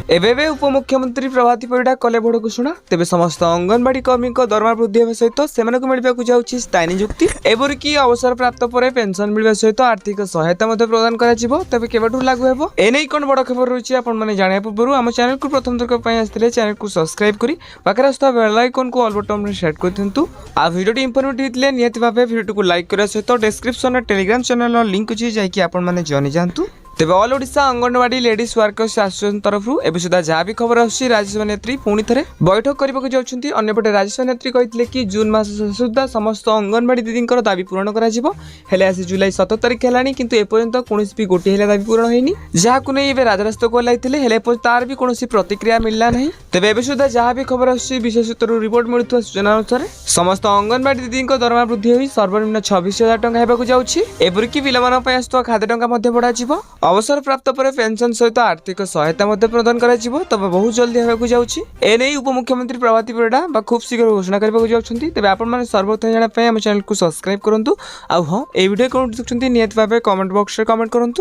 एबे उपमुख्यमंत्री प्रभाती परिड़ा कले बड़ घोषणा तेज समस्त अंगनवाड़ी कर्मी दरमा वृद्धि होगा सहित से मिलवा जाऊँगी स्थायी नियुक्ति एवरकि अवसर प्राप्त पर पेंशन मिलवा सहित आर्थिक सहायता प्रदान कर लागू हो एने कौन बड़ खबर रही है जाना पूर्व आम चैनल को प्रथम थरक आसते चैनल को सब्सक्राइब कर पाखे आसता बेल आइकन को ऑल बटन में सेट कर दिंतु आ वीडियो इनफॉर्मेटिव होते निहत भाव वीडियो को लाइक करने सहित डिस्क्रिप्शन टेलीग्राम चैनल लिंक अच्छी जाकि जानी जातु तेज all Odisha anganwadi ladies workers association तरफ एवं सुधा जहाँ भी खबर आसूँ राजस्व नेत्री पुणी थे बैठक करने जाऊँगी अंपटे राजस्व नेत्री कहते कि जून मास सुधा समस्त अंगनवाड़ी दीदी दाबी पूरण कर आज जुलाई 17 तारिख है कि एपर्यंत कौन भी गोटे दाबी पूरण होनी जहाँ नहीं राजरास्त को ओह्लैते तार भी कौन प्रतिक्रिया मिलला ना तेज एवं सुधा जहाँ भी खबर आसूँ विशेष सूत्र रिपोर्ट मिलूँ सूचना अनुसार समस्त अंगनवाड़ी दीदी दरमा वृद्धि हो सर्वनिम्न 26,000 टंका होगा जाऊँगी एवरकि पिलामान आसुवा खाद्य टंका बढ़ा अवसर प्राप्त पर पेंशन सहित आर्थिक सहायता प्रदान कर तब बहुत जल्दी होगा जाऊँगी एने उपमुख्यमंत्री प्रभाती परिड़ा खूब शीघ्र घोषणा करने जाऊँगी तेज आपने सर्वप्रथम जानापी आम चैनल को सब्सक्राइब करूँ आ हाँ ये वीडियो कौन देखते निहत भाव कमेंट बॉक्स में कमेंट करूँ।